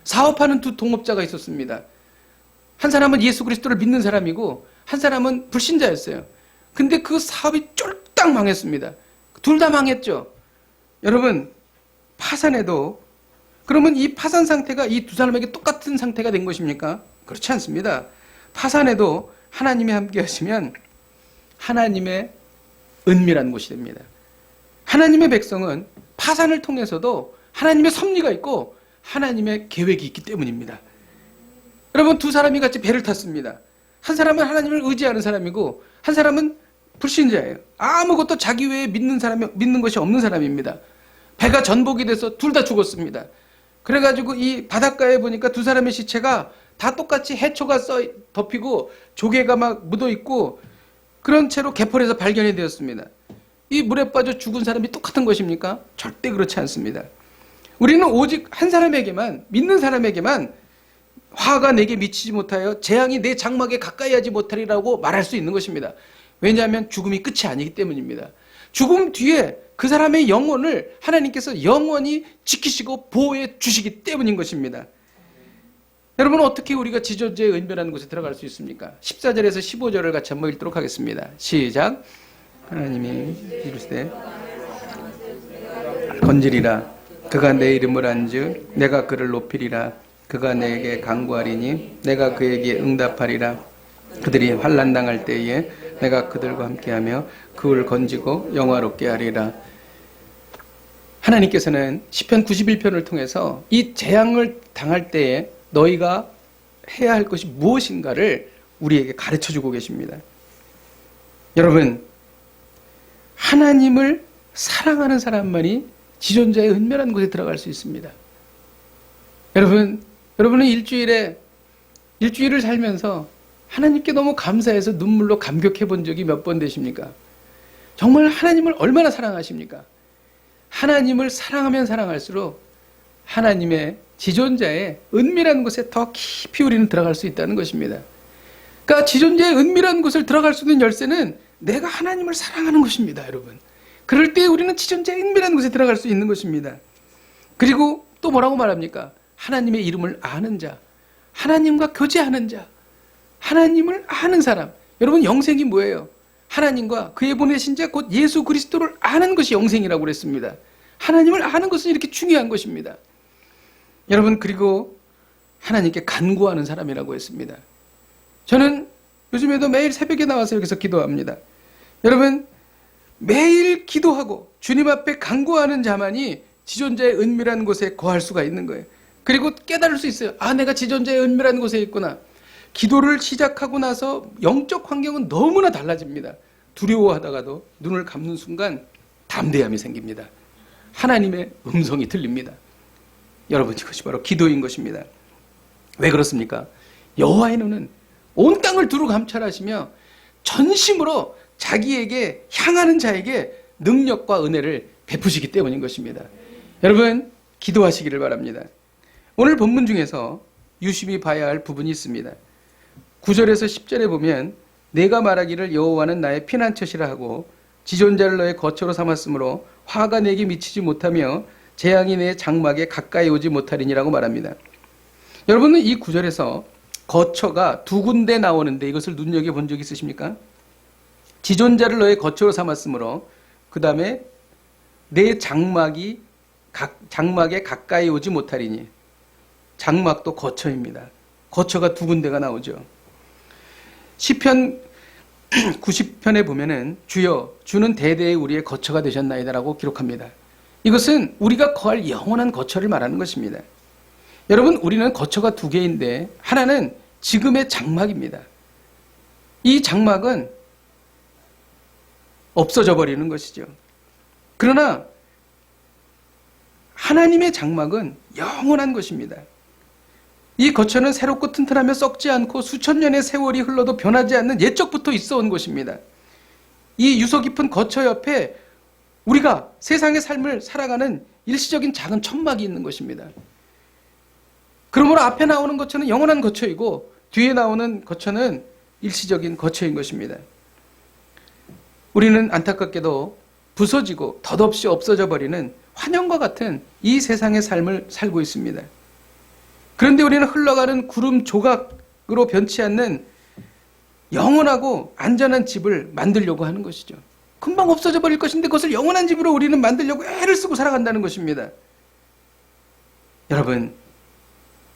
사업하는 2 동업자가 있었습니다. 한 사람은 예수 그리스도를 믿는 사람이고 한 사람은 불신자였어요. 근데 그 사업이 쫄딱 망했습니다. 둘 다 망했죠. 여러분, 파산해도 그러면 이 파산 상태가 이 2 사람에게 똑같은 상태가 된 것입니까? 그렇지 않습니다. 파산해도 하나님이 함께 하시면 하나님의 은밀한 곳이 됩니다. 하나님의 백성은 파산을 통해서도 하나님의 섭리가 있고 하나님의 계획이 있기 때문입니다. 여러분, 두 사람이 같이 배를 탔습니다. 한 사람은 하나님을 의지하는 사람이고 한 사람은 불신자예요. 아무것도 자기 외에 믿는 것이 없는 사람입니다. 배가 전복이 돼서 둘 다 죽었습니다. 그래가지고 이 바닷가에 보니까 두 사람의 시체가 다 똑같이 해초가 덮이고 조개가 막 묻어있고 그런 채로 개펄에서 발견이 되었습니다. 이 물에 빠져 죽은 사람이 똑같은 것입니까? 절대 그렇지 않습니다. 우리는 오직 한 사람에게만, 믿는 사람에게만 화가 내게 미치지 못하여 재앙이 내 장막에 가까이 하지 못하리라고 말할 수 있는 것입니다. 왜냐하면 죽음이 끝이 아니기 때문입니다. 죽음 뒤에 그 사람의 영혼을 하나님께서 영원히 지키시고 보호해 주시기 때문인 것입니다. 여러분, 어떻게 우리가 지존재의 은밀한 곳에 들어갈 수 있습니까? 14절에서 15절을 같이 한번 읽도록 하겠습니다. 시작. 하나님이 이르시되 건지리라. 그가 내 이름을 안즉 내가 그를 높이리라. 그가 내게 간구하리니 내가 그에게 응답하리라. 그들이 환난 당할 때에 내가 그들과 함께하며 그를 건지고 영화롭게 하리라. 하나님께서는 시편 91편을 통해서 이 재앙을 당할 때에 너희가 해야 할 것이 무엇인가를 우리에게 가르쳐주고 계십니다. 여러분, 하나님을 사랑하는 사람만이 지존자의 은밀한 곳에 들어갈 수 있습니다. 여러분은 일주일을 살면서 하나님께 너무 감사해서 눈물로 감격해 본 적이 몇 번 되십니까? 정말 하나님을 얼마나 사랑하십니까? 하나님을 사랑하면 사랑할수록 하나님의 지존자의 은밀한 곳에 더 깊이 우리는 들어갈 수 있다는 것입니다. 그러니까 지존자의 은밀한 곳을 들어갈 수 있는 열쇠는 내가 하나님을 사랑하는 것입니다, 여러분. 그럴 때 우리는 지존자의 은밀한 곳에 들어갈 수 있는 것입니다. 그리고 또 뭐라고 말합니까? 하나님의 이름을 아는 자, 하나님과 교제하는 자, 하나님을 아는 사람. 여러분, 영생이 뭐예요? 하나님과 그의 보내신 자 곧 예수 그리스도를 아는 것이 영생이라고 그랬습니다. 하나님을 아는 것은 이렇게 중요한 것입니다. 여러분, 그리고 하나님께 간구하는 사람이라고 했습니다. 저는 요즘에도 매일 새벽에 나와서 여기서 기도합니다. 여러분, 매일 기도하고 주님 앞에 간구하는 자만이 지존자의 은밀한 곳에 거할 수가 있는 거예요. 그리고 깨달을 수 있어요. 아, 내가 지존자의 은밀한 곳에 있구나. 기도를 시작하고 나서 영적 환경은 너무나 달라집니다. 두려워하다가도 눈을 감는 순간 담대함이 생깁니다. 하나님의 음성이 들립니다. 여러분, 이것이 바로 기도인 것입니다. 왜 그렇습니까? 여호와의 눈은 온 땅을 두루 감찰하시며 전심으로 자기에게 향하는 자에게 능력과 은혜를 베푸시기 때문인 것입니다. 여러분, 기도하시기를 바랍니다. 오늘 본문 중에서 유심히 봐야 할 부분이 있습니다. 9절에서 10절에 보면 내가 말하기를 여호와는 나의 피난처시라 하고 지존자를 너의 거처로 삼았으므로 화가 내게 미치지 못하며 재앙이 내 장막에 가까이 오지 못하리니라고 말합니다. 여러분은 이 9절에서 거처가 두 군데 나오는데 이것을 눈여겨본 적 있으십니까? 지존자를 너의 거처로 삼았으므로 그 다음에 내 장막에 가까이 오지 못하리니. 장막도 거처입니다. 거처가 두 군데가 나오죠. 시편 90편에 보면은 주여 주는 대대에 우리의 거처가 되셨나이다라고 기록합니다. 이것은 우리가 거할 영원한 거처를 말하는 것입니다. 여러분, 우리는 거처가 두 개인데 하나는 지금의 장막입니다. 이 장막은 없어져 버리는 것이죠. 그러나 하나님의 장막은 영원한 것입니다. 이 거처는 새롭고 튼튼하며 썩지 않고 수천 년의 세월이 흘러도 변하지 않는 옛적부터 있어 온 것입니다. 이 유서 깊은 거처 옆에 우리가 세상의 삶을 살아가는 일시적인 작은 천막이 있는 것입니다. 그러므로 앞에 나오는 거처는 영원한 거처이고 뒤에 나오는 거처는 일시적인 거처인 것입니다. 우리는 안타깝게도 부서지고 덧없이 없어져 버리는 환영과 같은 이 세상의 삶을 살고 있습니다. 그런데 우리는 흘러가는 구름 조각으로 변치 않는 영원하고 안전한 집을 만들려고 하는 것이죠. 금방 없어져 버릴 것인데 그것을 영원한 집으로 우리는 만들려고 애를 쓰고 살아간다는 것입니다. 여러분,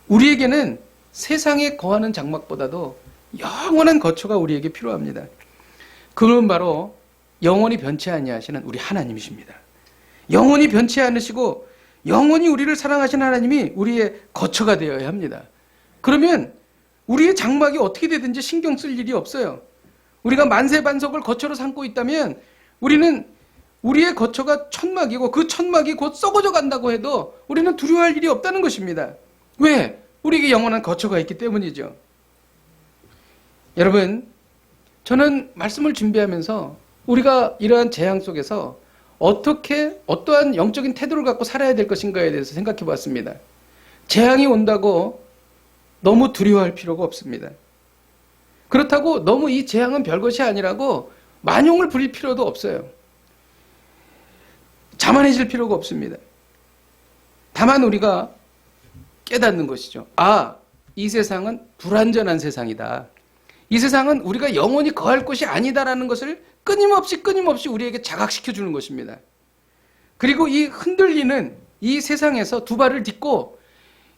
우리에게는 세상에 거하는 장막보다도 영원한 거처가 우리에게 필요합니다. 그건 바로 영원히 변치 아니하시는 우리 하나님이십니다. 영원히 변치 않으시고 영원히 우리를 사랑하시는 하나님이 우리의 거처가 되어야 합니다. 그러면 우리의 장막이 어떻게 되든지 신경 쓸 일이 없어요. 우리가 만세반석을 거처로 삼고 있다면 우리는 우리의 거처가 천막이고 그 천막이 곧 썩어져 간다고 해도 우리는 두려워할 일이 없다는 것입니다. 왜? 우리에게 영원한 거처가 있기 때문이죠. 여러분, 저는 말씀을 준비하면서 우리가 이러한 재앙 속에서 어떻게 어떠한 영적인 태도를 갖고 살아야 될 것인가에 대해서 생각해 보았습니다. 재앙이 온다고 너무 두려워할 필요가 없습니다. 그렇다고 너무 이 재앙은 별것이 아니라고 만용을 부릴 필요도 없어요. 자만해질 필요가 없습니다. 다만 우리가 깨닫는 것이죠. 아, 이 세상은 불완전한 세상이다. 이 세상은 우리가 영원히 거할 곳이 아니다라는 것을 끊임없이 우리에게 자각시켜 주는 것입니다. 그리고 이 흔들리는 이 세상에서 두 발을 딛고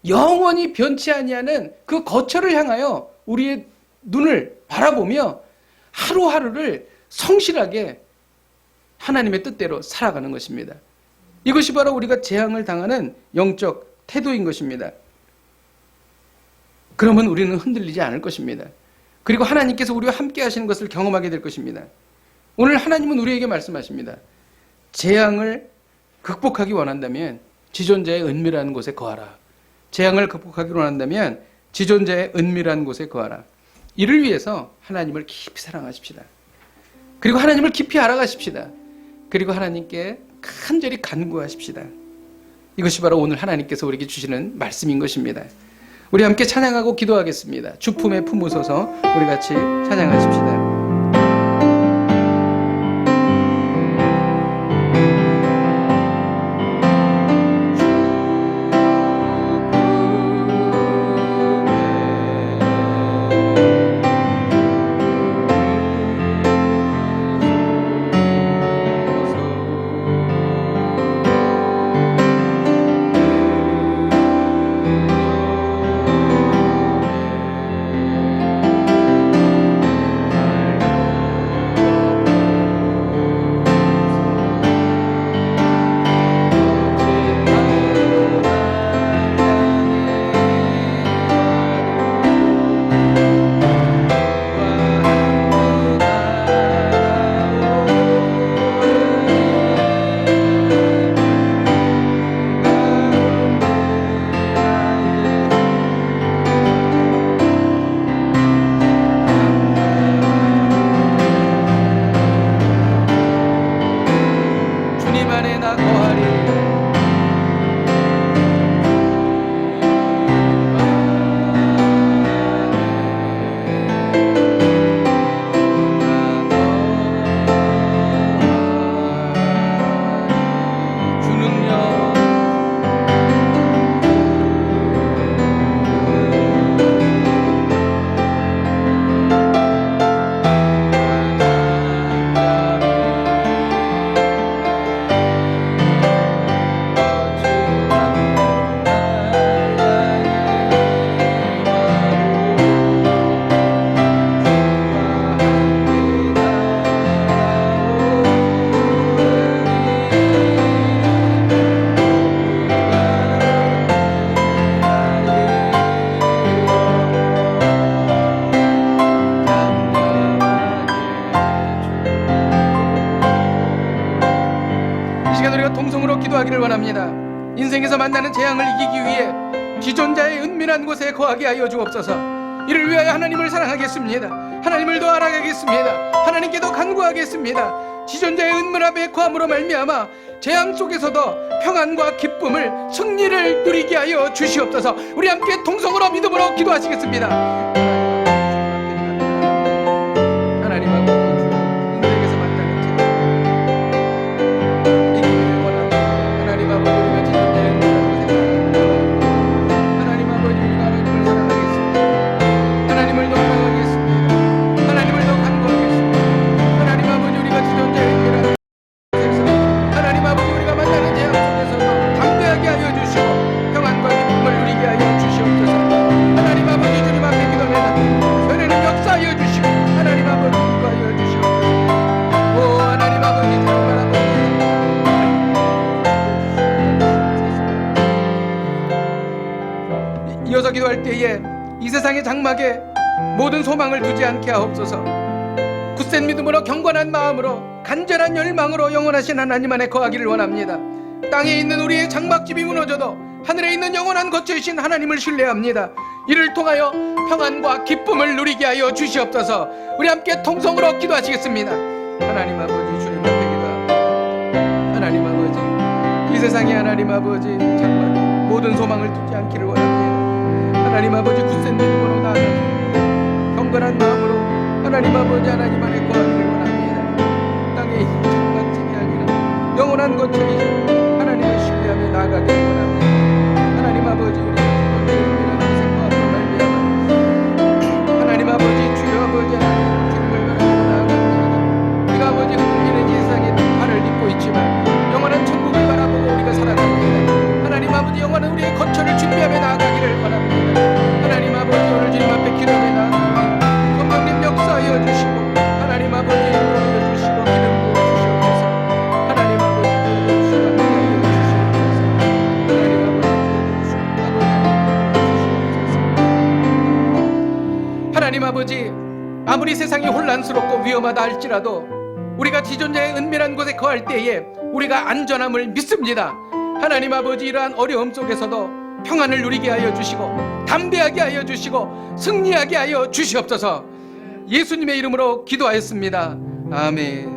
영원히 변치 아니하는 그 거처를 향하여 우리의 눈을 바라보며 하루하루를 성실하게 하나님의 뜻대로 살아가는 것입니다. 이것이 바로 우리가 재앙을 당하는 영적 태도인 것입니다. 그러면 우리는 흔들리지 않을 것입니다. 그리고 하나님께서 우리와 함께 하시는 것을 경험하게 될 것입니다. 오늘 하나님은 우리에게 말씀하십니다. 재앙을 극복하기 원한다면 지존자의 은밀한 곳에 거하라. 재앙을 극복하기 원한다면 지존자의 은밀한 곳에 거하라. 이를 위해서 하나님을 깊이 사랑하십시다. 그리고 하나님을 깊이 알아가십시다. 그리고 하나님께 간절히 간구하십시다. 이것이 바로 오늘 하나님께서 우리에게 주시는 말씀인 것입니다. 우리 함께 찬양하고 기도하겠습니다. 주 품에 품으소서. 우리 같이 찬양하십시다. 기도하기를 원합니다. 인생에서 만나는 재앙을 이기기 위해 지존자의 은밀한 곳에 거하게 하여 주옵소서. 이를 위하여 하나님을 사랑하겠습니다. 하나님을 더 알아가겠습니다. 하나님께 더 간구하겠습니다. 지존자의 은밀 앞에 거함으로 말미암아 재앙 속에서도 평안과 기쁨을 승리를 누리게 하여 주시옵소서. 우리 함께 동성으로 믿음으로 기도하시겠습니다. 하나님 아버지 주님 앞에 기도합니다. 세상의 장막에 모든 소망을 두지 않게 하옵소서. 굳센 믿음으로 경건한 마음으로 간절한 열망으로 영원하신 하나님 안에 거하기를 원합니다. 땅에 있는 우리의 장막집이 무너져도 하늘에 있는 영원한 거처이신 하나님을 신뢰합니다. 이를 통하여 평안과 기쁨을 누리게 하여 주시옵소서. 우리 함께 통성으로 기도하시겠습니다. 하나님 아버지, 주님 앞에 기도합니다. 하나님 아버지, 이 세상의 하나님 아버지 장막에 모든 소망을 두지 않기를 원합니다. 하나님 아버지, 굳센 믿음으로 나아가서 경건한 마음으로 하나님 아버지 하나님 안에 거하기를 원합니다. 땅에 있는 장막집이 아니라 영원한 거처이신 하나님을 신뢰하며 나아가기를 원합니다. 하나님 아버지, 우리 은혜를 생각하고 말미암아 하나님 아버지, 주여 아버지 하나님 주님을 바라보고 나아갑니다. 우리가 아버지 흔들리는 이 세상에 발을 딛고 있지만 영원한 천국을 바라보고 우리가 살아갑니다. 하나님 아버지, 영원한 우리의 거처를 준비하며 나아가기를 원합니다. 하나님 아버지, 오늘 주님 앞에 기도해 나아갑니다. 성령님 역사하여 주시고 하나님 아버지 인도하여 주시고 기름 부어 주시옵소서. 하나님 아버지 주시옵소서. 하나님 아버지, 아무리 세상이 혼란스럽고 위험하다 할지라도 우리가 지존자의 은밀한 곳에 거할 때에 우리가 안전함을 믿습니다. 하나님 아버지, 이러한 어려움 속에서도 평안을 누리게 하여 주시고 담대하게 하여 주시고 승리하게 하여 주시옵소서. 예수님의 이름으로 기도하였습니다. 아멘.